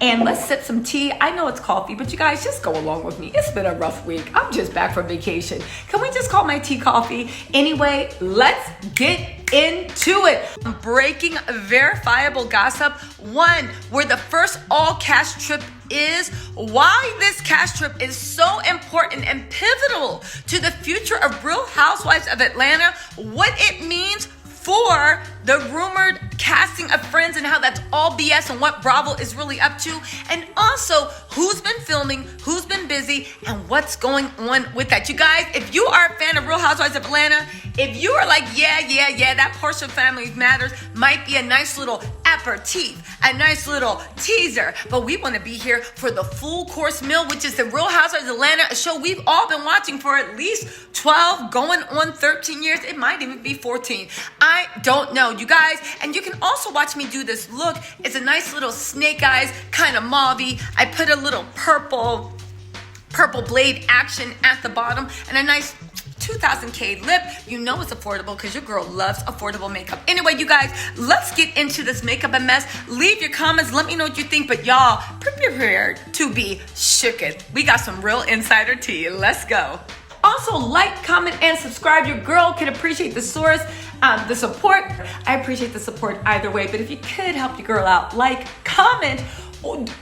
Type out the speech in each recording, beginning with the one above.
and let's sip some tea. I know it's coffee, but you guys just go along with me. It's been a rough week. I'm just back from vacation. Can we just call my tea coffee? Anyway, let's get into it. Breaking verifiable gossip. One, where the first all-cash trip is, why this cash trip is so important and pivotal to the future of Real Housewives of Atlanta, what it means for the rumored casting of Friends and how that's all BS and what Bravo is really up to, and also who's been filming, who's been busy, and what's going on with that. You guys, if you are a fan of Real Housewives of Atlanta, if you are like, yeah, that Portia Family Matters might be a nice little aperitif, a nice little teaser, but we want to be here for the full course meal, which is the Real Housewives of Atlanta, a show we've all been watching for at least 12, going on 13 years. It might even be 14. I don't know, you guys. And you can also watch me do this look. It's a nice little snake eyes, kind of mauve-y. I put a little purple blade action at the bottom and a nice 2000K lip. You know it's affordable because your girl loves affordable makeup. Anyway, you guys, let's get into this makeup and mess. Leave your comments. Let me know what you think. But y'all, prepare to be shooketh. We got some real insider tea. Let's go. Also, like, comment, and subscribe. Your girl can appreciate the source, the support. I appreciate the support either way. But if you could help your girl out, like, comment,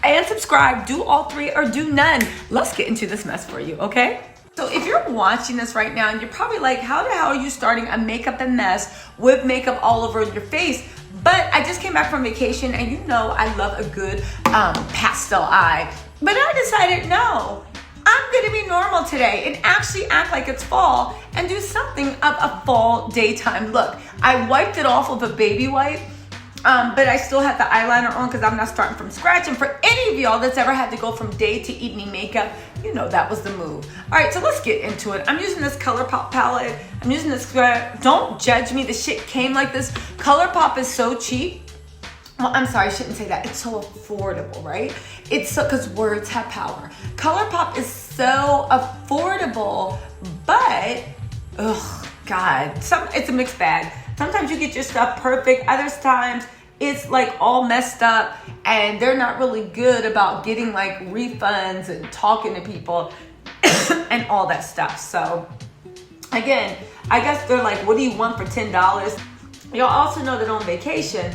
and subscribe. Do all three or do none. Let's get into this mess for you, okay? So if you're watching this right now and you're probably like, how the hell are you starting a makeup and mess with makeup all over your face? But I just came back from vacation and you know I love a good pastel eye. But I decided, no, I'm gonna be normal today and actually act like it's fall and do something of a fall daytime look. I wiped it off with a baby wipe, but I still had the eyeliner on because I'm not starting from scratch. And for any of y'all that's ever had to go from day to evening makeup, you know that was the move. All right, so let's get into it. I'm using this ColourPop palette. I'm using this, don't judge me, the shit came like this. ColourPop is so cheap. Well, I'm sorry, I shouldn't say that. It's so affordable, right? It's so, because words have power. ColourPop is so affordable, but, oh God, it's a mixed bag. Sometimes you get your stuff perfect. Other times it's like all messed up and they're not really good about getting like refunds and talking to people and all that stuff. So again, I guess they're like, what do you want for $10? Y'all also know that on vacation,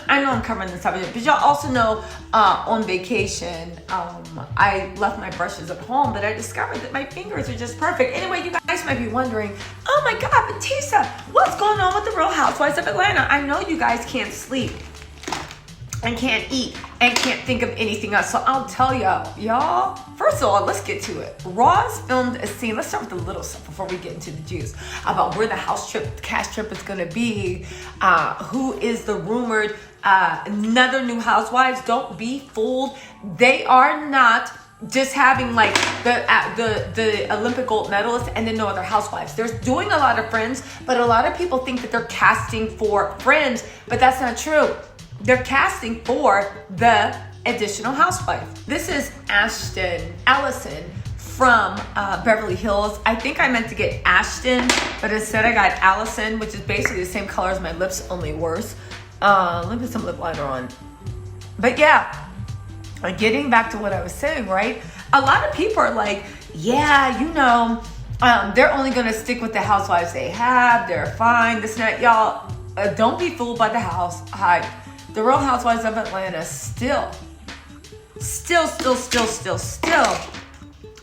I know I'm covering this subject, but y'all also know on vacation, I left my brushes at home, but I discovered that my fingers are just perfect. Anyway, you guys might be wondering, oh my God, Batista, what's going on with the Real Housewives of Atlanta? I know you guys can't sleep and can't eat and can't think of anything else. So I'll tell y'all, first of all, let's get to it. Rhoa's filmed a scene. Let's start with the little stuff before we get into the juice about where the cash trip is going to be, who is the rumored another new housewives. Don't be fooled. They are not just having like the Olympic gold medalist and then no other housewives. They're doing a lot of Friends, but a lot of people think that they're casting for Friends, but that's not true. They're casting for the additional housewife. This is Allison from Beverly Hills. I think I meant to get Ashton, but instead I got Allison, which is basically the same color as my lips, only worse. Let me put some lip liner on. But yeah, getting back to what I was saying, right? A lot of people are like, yeah, you know, they're only gonna stick with the housewives they have. They're fine, this and that. Y'all, don't be fooled by the house hype. The Real Housewives of Atlanta still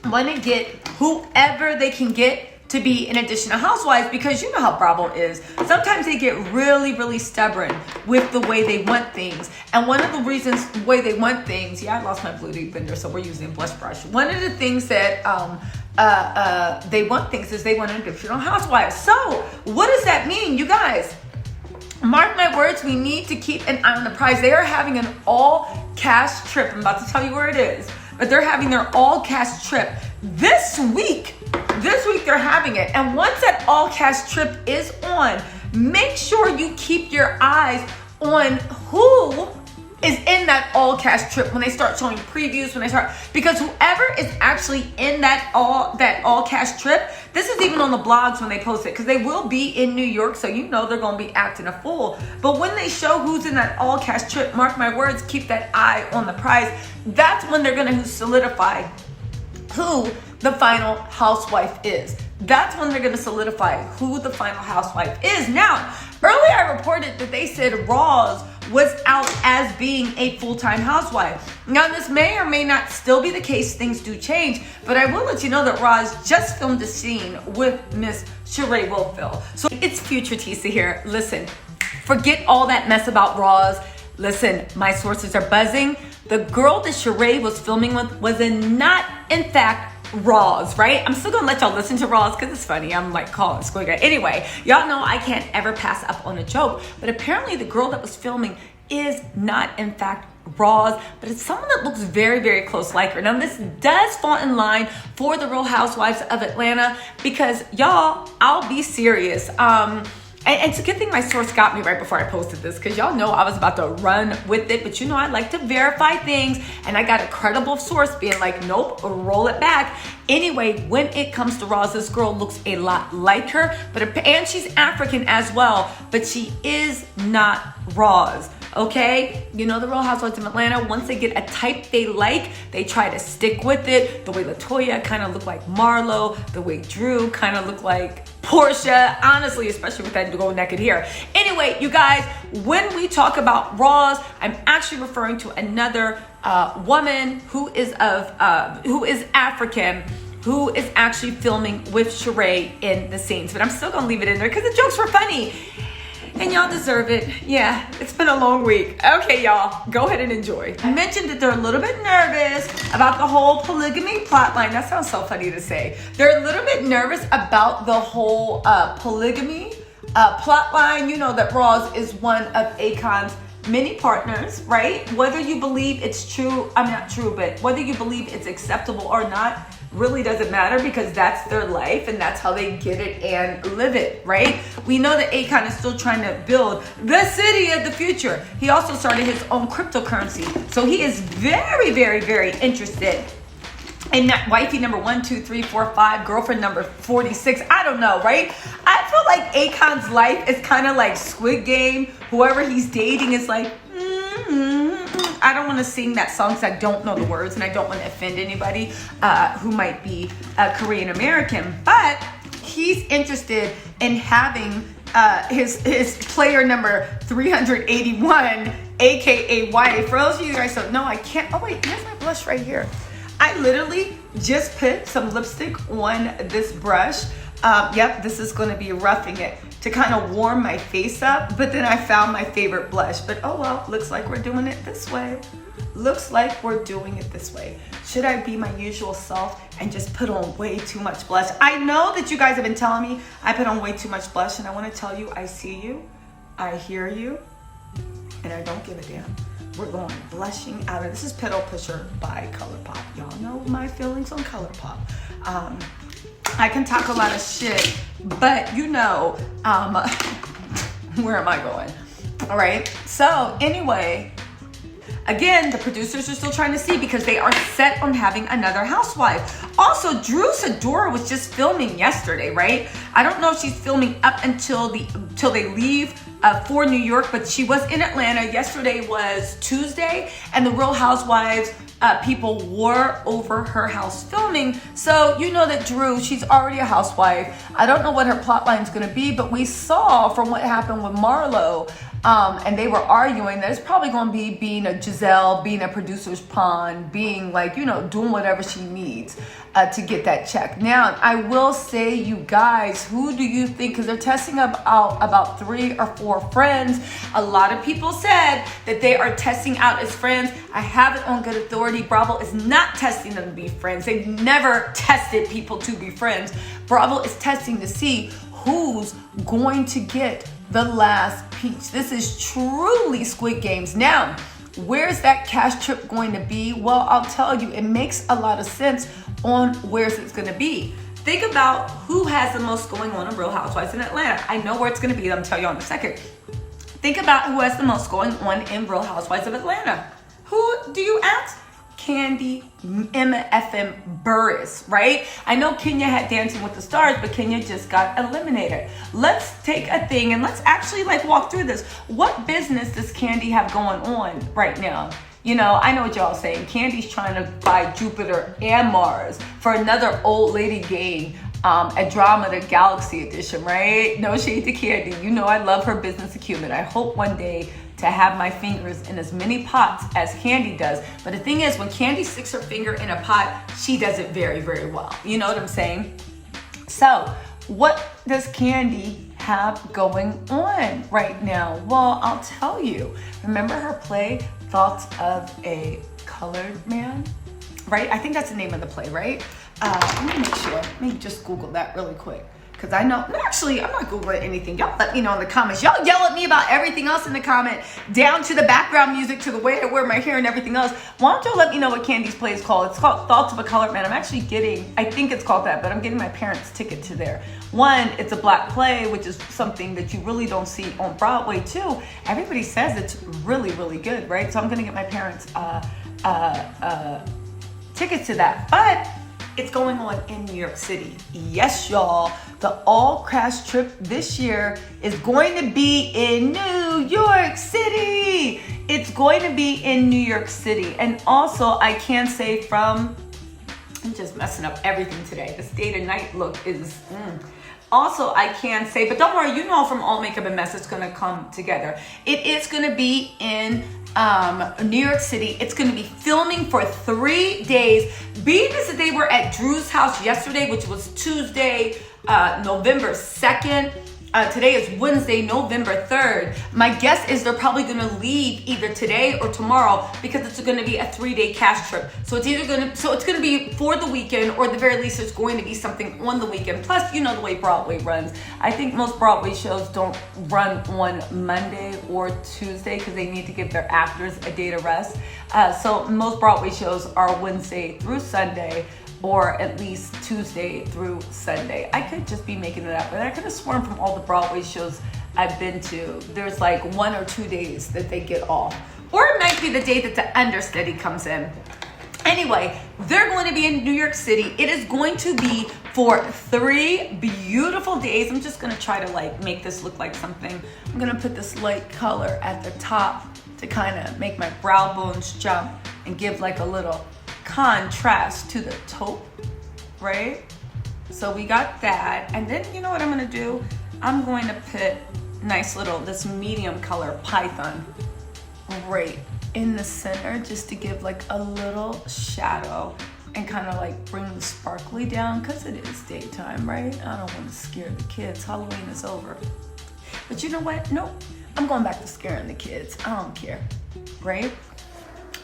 want to get whoever they can get to be an additional housewives, because you know how Bravo is. Sometimes they get really, really stubborn with the way they want things. And one of the reasons the way they want things, yeah, I lost my blue deep blender, so we're using a blush brush. One of the things that they want things is they want an additional housewives. So what does that mean, you guys? Mark my words, we need to keep an eye on the prize. They are having an all-cash trip. I'm about to tell you where it is, but they're having their all-cash trip this week. This week they're having it. And once that all-cash trip is on, make sure you keep your eyes on who is in that all cast trip when they start showing previews, because whoever is actually in that all cast trip, this is even on the blogs when they post it, because they will be in New York, so you know they're going to be acting a fool. But when they show who's in that all cast trip, mark my words, keep that eye on the prize. That's when they're going to solidify who the final housewife is. That's when they're going to solidify who the final housewife is. Now, earlier I reported that they said Rhoa was out as being a full-time housewife. Now, this may or may not still be the case. Things do change, but I will let you know that Rhoa just filmed a scene with Miss Sheree Wilfill. So it's future Tisa here. Listen, forget all that mess about Rhoa. Listen, my sources are buzzing. The girl that Sheree was filming with was not, in fact, Rhoa, right? I'm still gonna let y'all listen to Rhoa because it's funny. I'm like calling Squid Game. Anyway, y'all know I can't ever pass up on a joke, but apparently the girl that was filming is not, in fact, Rhoa, but it's someone that looks very, very close like her. Now, this does fall in line for the Real Housewives of Atlanta because, y'all, I'll be serious. And it's a good thing my source got me right before I posted this, because y'all know I was about to run with it, but you know I like to verify things, and I got a credible source being like, nope, roll it back. Anyway, when it comes to Rhoa, this girl looks a lot like her, and she's African as well, but she is not Rhoa. Okay, you know the Real Housewives of Atlanta, once they get a type they like, they try to stick with it. The way LaToya kind of looked like Marlo, the way Drew kind of looked like Portia, honestly, especially with that gold naked hair. Anyway, you guys, when we talk about Rhoa, I'm actually referring to another woman who is African, who is actually filming with Sheree in the scenes. But I'm still gonna leave it in there because the jokes were funny. And y'all deserve it. Yeah, it's been a long week. Okay, y'all, go ahead and enjoy. I mentioned that they're a little bit nervous about the whole polygamy plotline. That sounds so funny to say. They're a little bit nervous about the whole polygamy plotline. You know that Rhoa is one of Akon's many partners, right? Whether you believe it's true, I'm not true, but whether you believe it's acceptable or not, really doesn't matter, because that's their life and that's how they get it and live it, right? We know that Akon is still trying to build the city of the future. He also started his own cryptocurrency. So he is very, very, very interested in that wifey number 1, 2, 3, 4, 5, girlfriend number 46. I don't know, right? I feel like Akon's life is kind of like Squid Game. Whoever he's dating is like, I don't want to sing that song because I don't know the words and I don't want to offend anybody who might be Korean American. But he's interested in having his player number 381, aka wife. For those of you guys don't know, I can't. Oh wait, here's my blush right here. I literally just put some lipstick on this brush. Yep, this is going to be roughing it to kind of warm my face up, but then I found my favorite blush. But oh well, looks like we're doing it this way. Looks like we're doing it this way. Should I be my usual self and just put on way too much blush? I know that you guys have been telling me I put on way too much blush, and I want to tell you, I see you, I hear you, and I don't give a damn. We're going blushing out of this. Is Pedal Pusher by ColourPop. Y'all know my feelings on ColourPop. I can talk a lot of shit, but you know, where am I going? All right. So anyway, again, the producers are still trying to see because they are set on having another housewife. Also, Drew Sidora was just filming yesterday, right? I don't know if she's filming up until they leave for New York, but she was in Atlanta. Yesterday was Tuesday, and the Real Housewives people were over her house filming. So you know that Drew, she's already a housewife. I don't know what her plot line is going to be, but we saw from what happened with Marlo, and they were arguing that it's probably going to be being a Giselle, being a producer's pawn, being like, you know, doing whatever she needs to get that check. Now, I will say, you guys, who do you think, because they're testing out about 3 or 4 friends. A lot of people said that they are testing out as friends. I have it on good authority. Bravo is not testing them to be friends. They've never tested people to be friends. Bravo is testing to see who's going to get the last peach. This is truly Squid Games. Now, where's that cash trip going to be? Well, I'll tell you, it makes a lot of sense on where it's going to be. Think about who has the most going on in Real Housewives in Atlanta. I know where it's going to be. I'm going to tell you in a second. Think about who has the most going on in Real Housewives of Atlanta. Who do you ask? Candy MFM Burris, right? I know Kenya had Dancing with the Stars, but Kenya just got eliminated. Let's take a thing and let's actually like walk through this. What business does Candy have going on right now? You know, I know what y'all saying. Candy's trying to buy Jupiter and Mars for another old lady game. Andromeda Galaxy Edition, right? No shade to Candy. You know I love her business acumen. I hope one day to have my fingers in as many pots as Candy does. But the thing is, when Candy sticks her finger in a pot, she does it very, very well. You know what I'm saying? So, what does Candy have going on right now? Well, I'll tell you. Remember her play, Thoughts of a Colored Man? Right? I think that's the name of the play, right? Let me make sure. Let me just Google that really quick. Because I know, actually, I'm not Googling anything. Y'all let me know in the comments. Y'all yell at me about everything else in the comment, down to the background music, to the way I wear my hair and everything else. Why don't y'all let me know what Candy's play is called? It's called Thoughts of a Colored Man. I'm actually getting, I think it's called that, but I'm getting my parents' ticket to there. One, it's a black play, which is something that you really don't see on Broadway. Two, everybody says it's really, really good, right? So I'm going to get my parents' tickets to that. But it's going on in New York City. Yes, y'all. The all-crash trip this year is going to be in New York City. It's going to be in New York City. And also, I can say I'm just messing up everything today. The state of night look is... Also, I can say, but don't worry, you know from All Makeup and Mess, it's going to come together. It is going to be in New York City. It's going to be filming for 3 days. Being as that they were at Drew's house yesterday, which was Tuesday, November 2nd. Today is Wednesday, November 3rd. My guess is they're probably going to leave either today or tomorrow because it's going to be a 3-day cast trip. So it's either going to be for the weekend, or at the very least it's going to be something on the weekend. Plus, you know the way Broadway runs. I think most Broadway shows don't run on Monday or Tuesday because they need to give their actors a day to rest. So most Broadway shows are Wednesday through Sunday, or at least Tuesday through Sunday. I could just be making it up, but I could have sworn from all the Broadway shows I've been to, there's like 1 or 2 days that they get off. Or it might be the day that the understudy comes in. Anyway, they're going to be in New York City. It is going to be for 3 beautiful days. I'm just gonna try to like make this look like something. I'm gonna put this light color at the top to kind of make my brow bones jump and give like a little contrast to the taupe, right? So we got that. And then you know what I'm gonna do? I'm going to put nice little, this medium color python right in the center, just to give like a little shadow and kind of like bring the sparkly down, because it is daytime, right? I don't want to scare the kids. Halloween is over. But you know what? Nope. I'm going back to scaring the kids. I don't care, right?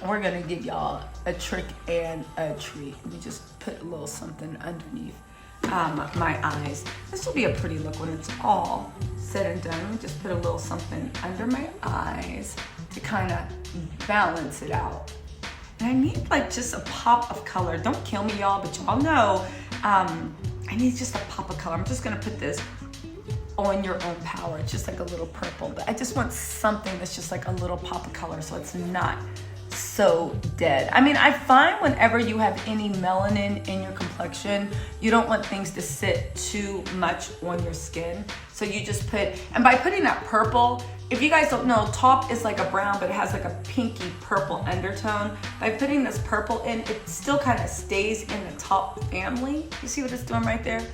We're gonna give y'all a trick and a treat. Let me just put a little something underneath my eyes. This will be a pretty look when it's all said and done. Let me just put a little something under my eyes to kind of balance it out. And I need like just a pop of color. Don't kill me, y'all, but y'all know I need just a pop of color. I'm just gonna put this on your own power. It's just like a little purple, but I just want something that's just like a little pop of color so it's not so dead. I mean, I find whenever you have any melanin in your complexion, you don't want things to sit too much on your skin. So you just put, and by putting that purple, if you guys don't know, taupe is like a brown, but it has like a pinky purple undertone. By putting this purple in, it still kind of stays in the taupe family. You see what it's doing right there?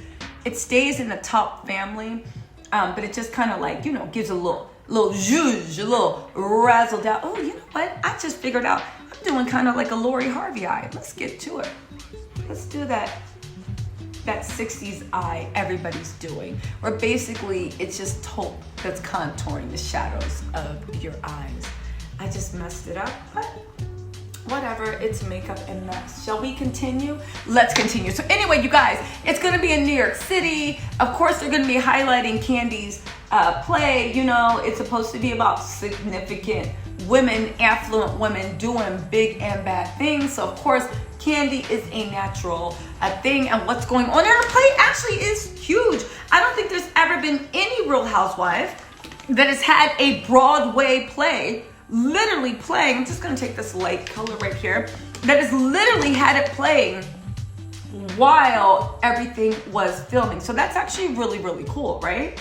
It stays in the taupe family, but it just kind of like, you know, gives a little zhuzh, a little razzle down. Oh, you know what? I just figured out I'm doing kind of like a Lori Harvey eye. Let's get to it. Let's do that 60s eye everybody's doing, where basically it's just taupe that's contouring the shadows of your eyes. I just messed it up, but whatever, it's makeup and mess. Shall we continue? Let's continue. So anyway, you guys, it's gonna be in New York City. Of course, they're gonna be highlighting Candy's play. You know, it's supposed to be about significant women, affluent women doing big and bad things. So of course, Candy is a natural thing, and what's going on in her play actually is huge. I don't think there's ever been any Real Housewife that has had a Broadway play, literally playing. I'm just gonna take this light color right here, that has literally had it playing while everything was filming. So that's actually really, really cool, right?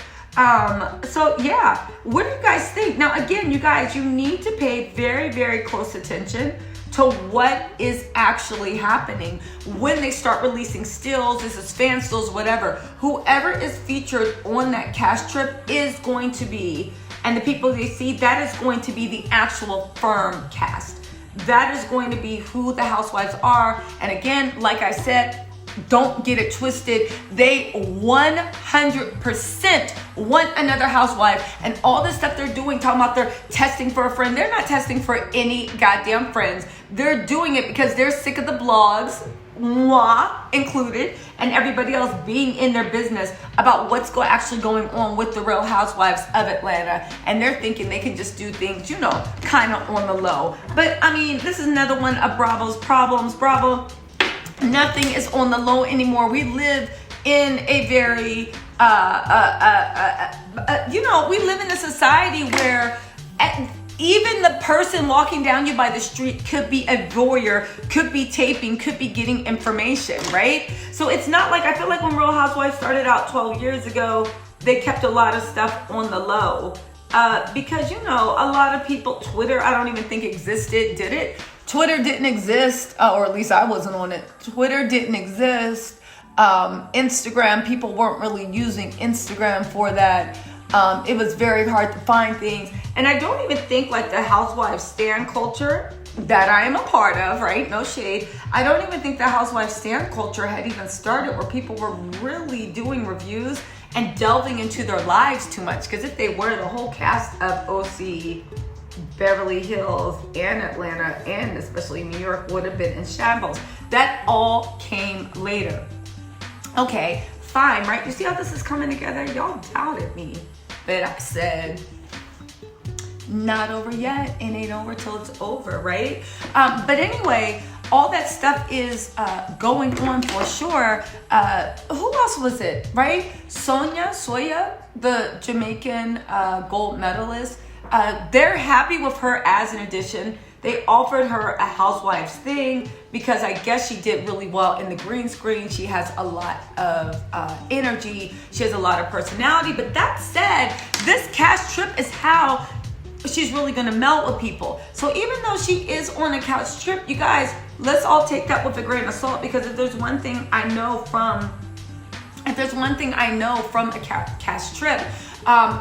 So yeah, what do you guys think? Now, again, you guys, you need to pay very, very close attention to what is actually happening when they start releasing stills. This is fan stills, whatever. Whoever is featured on that cast trip is going to be, and the people they see, that is going to be the actual firm cast. That is going to be who the housewives are. And again, like I said, don't get it twisted. They 100% want another housewife, and all this stuff they're doing, talking about they're testing for a friend. They're not testing for any goddamn friends. They're doing it because they're sick of the blogs, moi included, and everybody else being in their business about what's actually going on with the Real Housewives of Atlanta. And they're thinking they can just do things, you know, kind of on the low. But I mean, this is another one of Bravo's problems. Bravo, nothing is on the low anymore. We live in a very, you know, we live in a society where even the person walking down you by the street could be a voyeur, could be taping, could be getting information, right? So it's not like, I feel like when Real Housewives started out 12 years ago, they kept a lot of stuff on the low. Because, you know, a lot of people, Twitter, I don't even think existed, did it? Twitter didn't exist, or at least I wasn't on it. Twitter didn't exist. Instagram, people weren't really using Instagram for that. It was very hard to find things. And I don't even think like the Housewives stan culture that I am a part of, right? No shade. I don't even think the Housewives stan culture had even started where people were really doing reviews and delving into their lives too much. Because if they were, the whole cast of OC, Beverly Hills, and Atlanta, and especially New York would have been in shambles. That all came later. Okay, fine, right? You see how this is coming together? Y'all doubted me, but I said, not over yet. It ain't over till it's over, right? But anyway, all that stuff is going on for sure. Who else was it, right? Soya, the Jamaican gold medalist. They're happy with her as an addition. They offered her a Housewives thing because I guess she did really well in the green screen. She has a lot of energy. She has a lot of personality. But that said, this cast trip is how she's really going to melt with people. So even though she is on a couch trip, you guys, let's all take that with a grain of salt, because if there's one thing I know from a cast trip,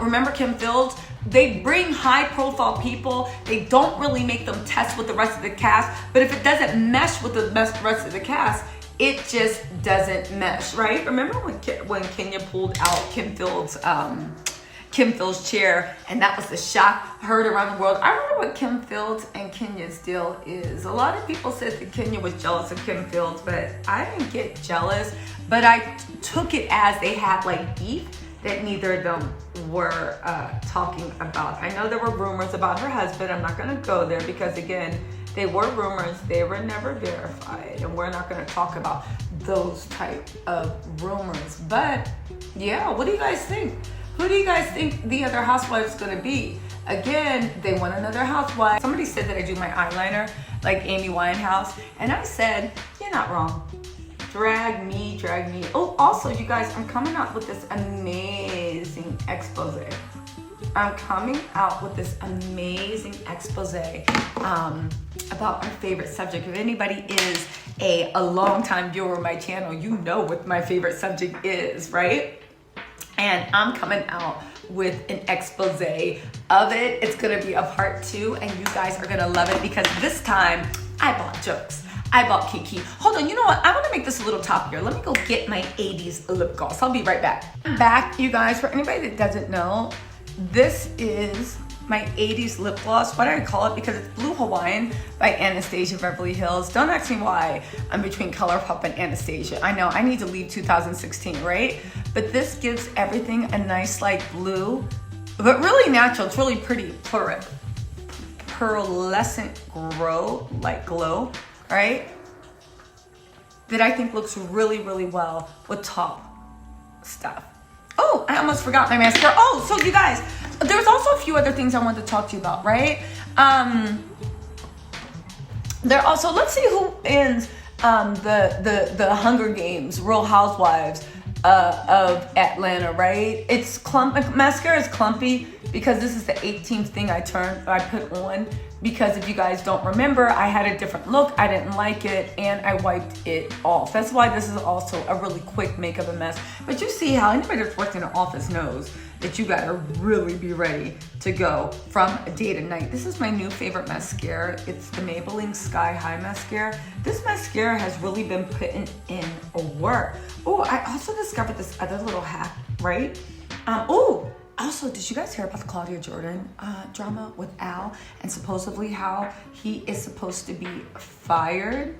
remember Kim Fields? They bring high profile people. They don't really make them test with the rest of the cast. But if it doesn't mesh with the rest of the cast, it just doesn't mesh, right? Remember when Kenya pulled out Kim Fields' chair, and that was the shock heard around the world. I don't know what Kim Fields and Kenya's deal is. A lot of people said that Kenya was jealous of Kim Fields, but I didn't get jealous. But I took it as they had like beef that neither of them were talking about. I know there were rumors about her husband. I'm not gonna go there because again, they were rumors. They were never verified, and we're not gonna talk about those type of rumors. But yeah, what do you guys think? Who do you guys think the other housewife is gonna be? Again, they want another housewife. Somebody said that I do my eyeliner like Amy Winehouse, and I said, you're not wrong. Drag me. Oh, also, you guys, I'm coming out with this amazing expose. About my favorite subject. If anybody is a longtime viewer of my channel, you know what my favorite subject is, right? And I'm coming out with an expose of it. It's gonna be a part 2, and you guys are gonna love it because this time I bought jokes. I bought Kiki. Hold on, you know what? I want to make this a little toppier. Let me go get my 80s lip gloss. I'll be right back. I'm back, you guys. For anybody that doesn't know, this is my 80s lip gloss. Why do I call it? Because it's Blue Hawaiian by Anastasia Beverly Hills. Don't ask me why I'm between ColourPop and Anastasia. I know, I need to leave 2016, right? But this gives everything a nice like blue, but really natural. It's really pretty, pearlescent glow, right? That I think looks really, really well with top stuff. Oh, Oh, I almost forgot my mascara. Oh, so you guys, there's also a few other things I wanted to talk to you about, right? There also, let's see who ends the Hunger Games, Real Housewives of Atlanta, right? It's mascara is clumpy because this is the 18th thing I put on, because if you guys don't remember, I had a different look, I didn't like it, and I wiped it off. That's why this is also a really quick makeup and mess. But you see how anybody that's worked in an office knows that you gotta really be ready to go from day to night. This is my new favorite mascara. It's the Maybelline Sky High Mascara. This mascara has really been putting in work. Oh, I also discovered this other little hack, right? Also, did you guys hear about the Claudia Jordan drama with Al, and supposedly how he is supposed to be fired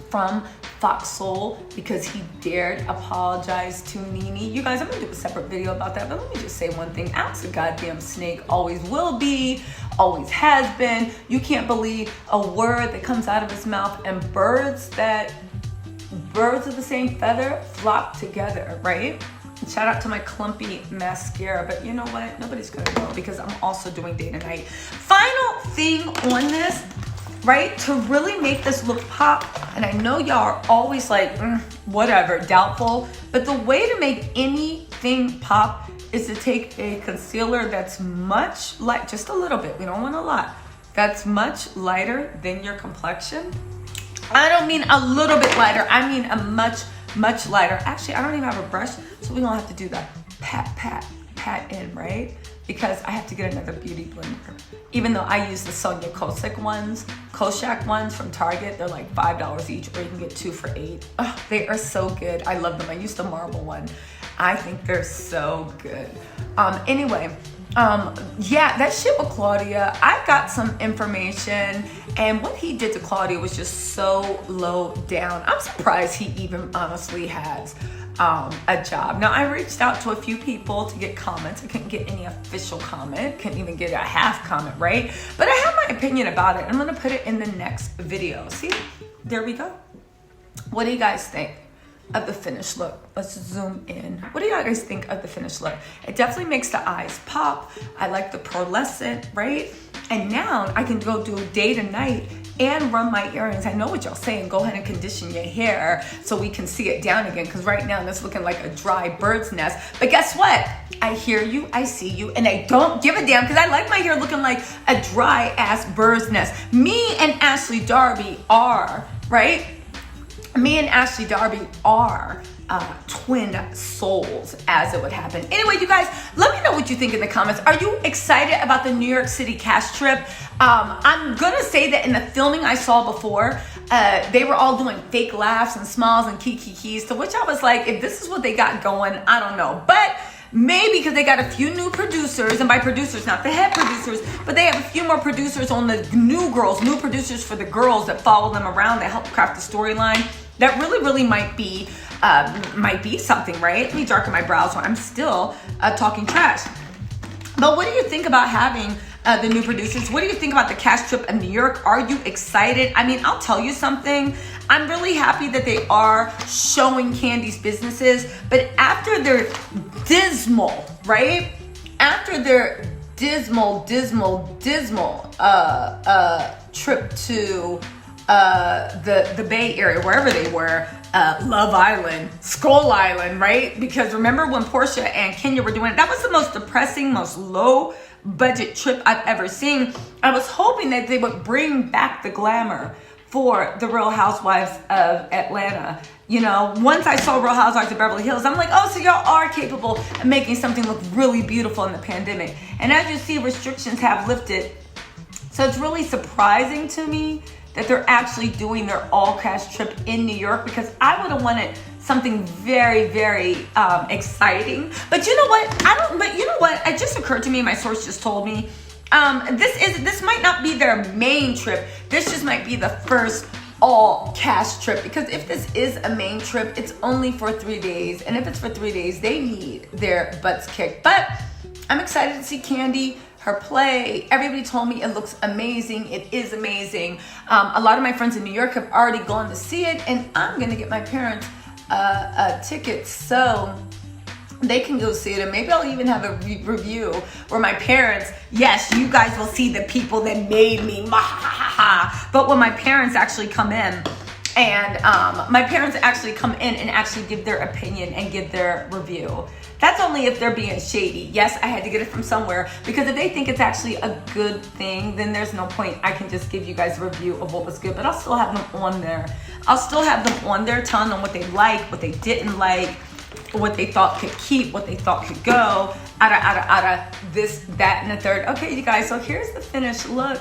from Fox Soul because he dared apologize to Nene? You guys, I'm gonna do a separate video about that, but let me just say one thing. Al's a goddamn snake, always will be, always has been. You can't believe a word that comes out of his mouth, and birds of the same feather flock together, right? Shout out to my clumpy mascara, but you know what? Nobody's gonna know because I'm also doing day to night. Final thing on this, right? To really make this look pop, and I know y'all are always like, whatever, doubtful, but the way to make anything pop is to take a concealer that's much light, just a little bit, we don't want a lot, that's much lighter than your complexion. I don't mean a little bit lighter, I mean a much lighter. Actually, I don't even have a brush, so we don't have to do that. Pat in, right? Because I have to get another beauty blender. Even though I use the Sonia Kosek ones from Target, they're like $5 each, or you can get 2 for $8. Oh, they are so good. I love them. I use the marble one. I think they're so good. Anyway, yeah, that shit with Claudia, I got some information, and what he did to Claudia was just so low down. I'm surprised he even honestly has a job. Now, I reached out to a few people to get comments. I couldn't get any official comment, couldn't even get a half comment, right? But I have my opinion about it. I'm gonna put it in the next video. See, there we go. What do you guys think of the finished look? Let's zoom in. What do you guys think of the finished look? It definitely makes the eyes pop. I like the pearlescent, right? And now I can go do day to night and run my earrings. I know what y'all saying, go ahead and condition your hair so we can see it down again, because right now that's looking like a dry bird's nest. But guess what? I hear you, I see you, and I don't give a damn, because I like my hair looking like a dry ass bird's nest. Me and Ashley Darby are, right? Me and Ashley Darby are twin souls, as it would happen. Anyway, you guys, let me know what you think in the comments. Are you excited about the New York City cast trip? I'm gonna say that in the filming I saw before, they were all doing fake laughs and smiles and kikis, to which I was like, if this is what they got going, I don't know. But maybe because they got a few new producers, and by producers, not the head producers, but they have a few more producers on the new producers for the girls that follow them around, that help craft the storyline. That really might be something, right? Let me darken my brows so I'm still talking trash. But what do you think about having the new producers? What do you think about the cast trip in New York? Are you excited? I mean, I'll tell you something. I'm really happy that they are showing Candy's businesses, but after their dismal, right? After their dismal trip to the Bay Area, wherever they were, Love Island, Skull Island, right? Because remember when Portia and Kenya were doing it, that was the most depressing, most low budget trip I've ever seen. I was hoping that they would bring back the glamour for the Real Housewives of Atlanta. You know, once I saw Real Housewives of Beverly Hills, I'm like, oh, so y'all are capable of making something look really beautiful in the pandemic. And as you see, restrictions have lifted. So it's really surprising to me that they're actually doing their all-cast trip in New York, because I would have wanted something very exciting. But you know what? It just occurred to me, my source just told me, this might not be their main trip. This just might be the first all-cast trip, because if this is a main trip, it's only for 3 days. And if it's for 3 days, they need their butts kicked. But I'm excited to see Candy, her play. Everybody told me it looks amazing. It is amazing. A lot of my friends in New York have already gone to see it, and I'm gonna get my parents tickets. So they can go see it, and maybe I'll even have a review where my parents, yes, you guys will see the people that made me, but when my parents actually come in, and and actually give their opinion and give their review. That's only if they're being shady. Yes, I had to get it from somewhere, because if they think it's actually a good thing, then there's no point. I can just give you guys a review of what was good, but I'll still have them on there. I'll still have them on there telling them what they liked, what they didn't like, what they thought could keep, what they thought could go, out of this, that, and the third. Okay, you guys, so here's the finished look.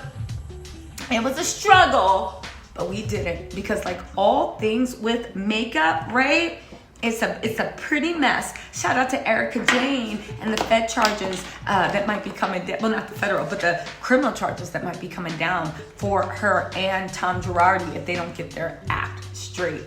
It was a struggle, but we did it, because like all things with makeup, right? It's a pretty mess. Shout out to Erica Jane and the Fed charges that might be coming down. Well, not the federal, but the criminal charges that might be coming down for her and Tom Girardi if they don't get their act straight.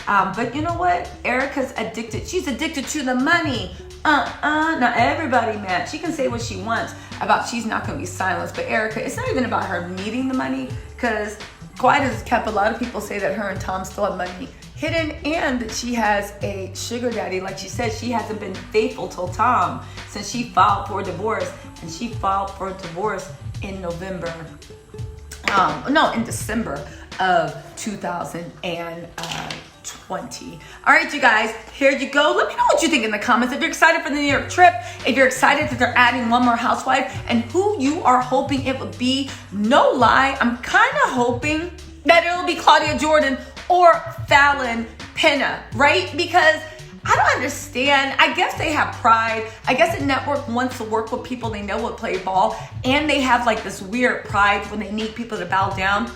But you know what? Erica's addicted. She's addicted to the money. Not everybody, man. She can say what she wants about she's not going to be silenced. But Erica, it's not even about her needing the money, because Quiet has kept, a lot of people say that her and Tom still have money hidden, and that she has a sugar daddy. Like she said, she hasn't been faithful to Tom since she filed for divorce, and she filed for divorce in December of 2020. All right, you guys, here you go. Let me know what you think in the comments. If you're excited for the New York trip, if you're excited that they're adding one more housewife, and who you are hoping it would be. No lie, I'm kind of hoping that it'll be Claudia Jordan or Fallon Penna, right? Because I don't understand. I guess they have pride. I guess the network wants to work with people they know would play ball, and they have like this weird pride when they need people to bow down.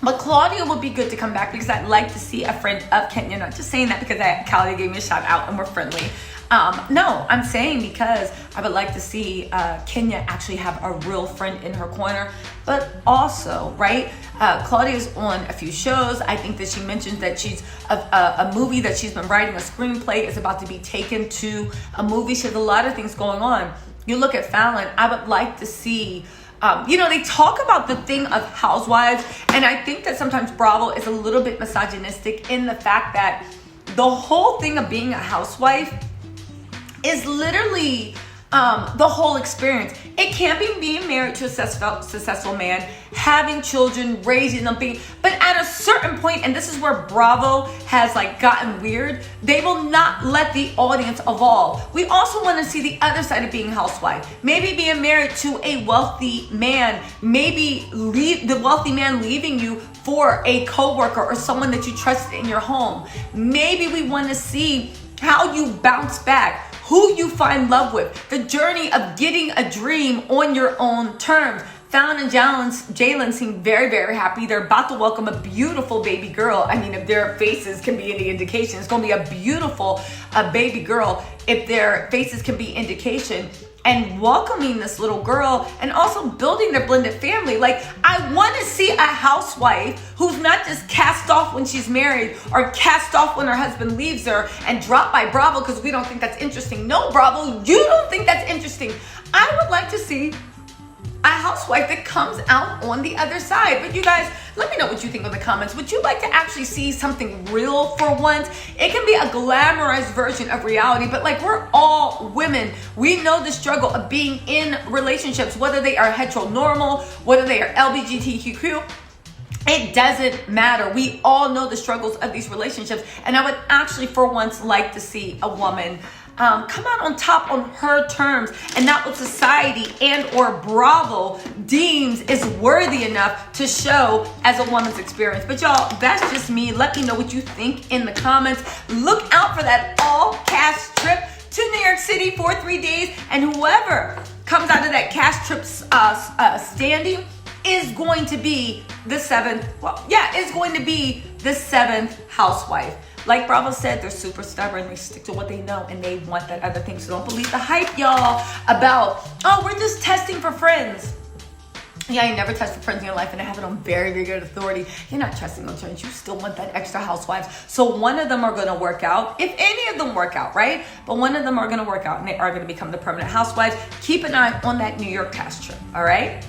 But Claudia would be good to come back, because I'd like to see a friend of Kenya. Not just saying that because Claudia gave me a shout out and we're friendly. No, I'm saying because I would like to see Kenya actually have a real friend in her corner. But also, right, Claudia's on a few shows. I think that she mentioned that she's a movie that she's been writing, a screenplay, is about to be taken to a movie. She has a lot of things going on. You look at Fallon, I would like to see... they talk about the thing of housewives, and I think that sometimes Bravo is a little bit misogynistic in the fact that the whole thing of being a housewife is literally the whole experience. It can't be being married to a successful man, having children, raising them, but at a certain point, and this is where Bravo has like gotten weird, they will not let the audience evolve. We also want to see the other side of being a housewife. Maybe being married to a wealthy man, maybe the wealthy man leaving you for a coworker or someone that you trusted in your home. Maybe we want to see how you bounce back, who you find love with, the journey of getting a dream on your own terms. Fallon and Jalen seem very, very happy. They're about to welcome a beautiful baby girl. I mean, if their faces can be any indication, it's going to be a beautiful baby girl if their faces can be indication. And welcoming this little girl, and also building their blended family. Like, I want to see a housewife who's not just cast off when she's married, or cast off when her husband leaves her and dropped by Bravo because we don't think that's interesting. No, Bravo, you don't think that's interesting. I would like to see a housewife that comes out on the other side. But you guys, let me know what you think in the comments. Would you like to actually see something real for once? It can be a glamorized version of reality, but like, we're all women. We know the struggle of being in relationships, whether they are heteronormal, whether they are LGBTQ. It doesn't matter. We all know the struggles of these relationships. And I would actually, for once, like to see a woman come out on top on her terms, and not what society and or Bravo deems is worthy enough to show as a woman's experience. But y'all, that's just me. Let me know what you think in the comments. Look out for that all-cast trip to New York City for 3 days, and whoever comes out of that cast trip standing is going to be the seventh. Well, yeah, it's going to be the seventh housewife. Like Bravo said, they're super stubborn. They stick to what they know, and they want that other thing. So don't believe the hype, y'all, about, oh, we're just testing for friends. Yeah, you never test for friends in your life, and I have it on very, very good authority. You're not trusting those friends. You still want that extra housewives. So one of them are going to work out, if any of them work out, right? But one of them are going to work out, and they are going to become the permanent housewives. Keep an eye on that New York cast trip, all right?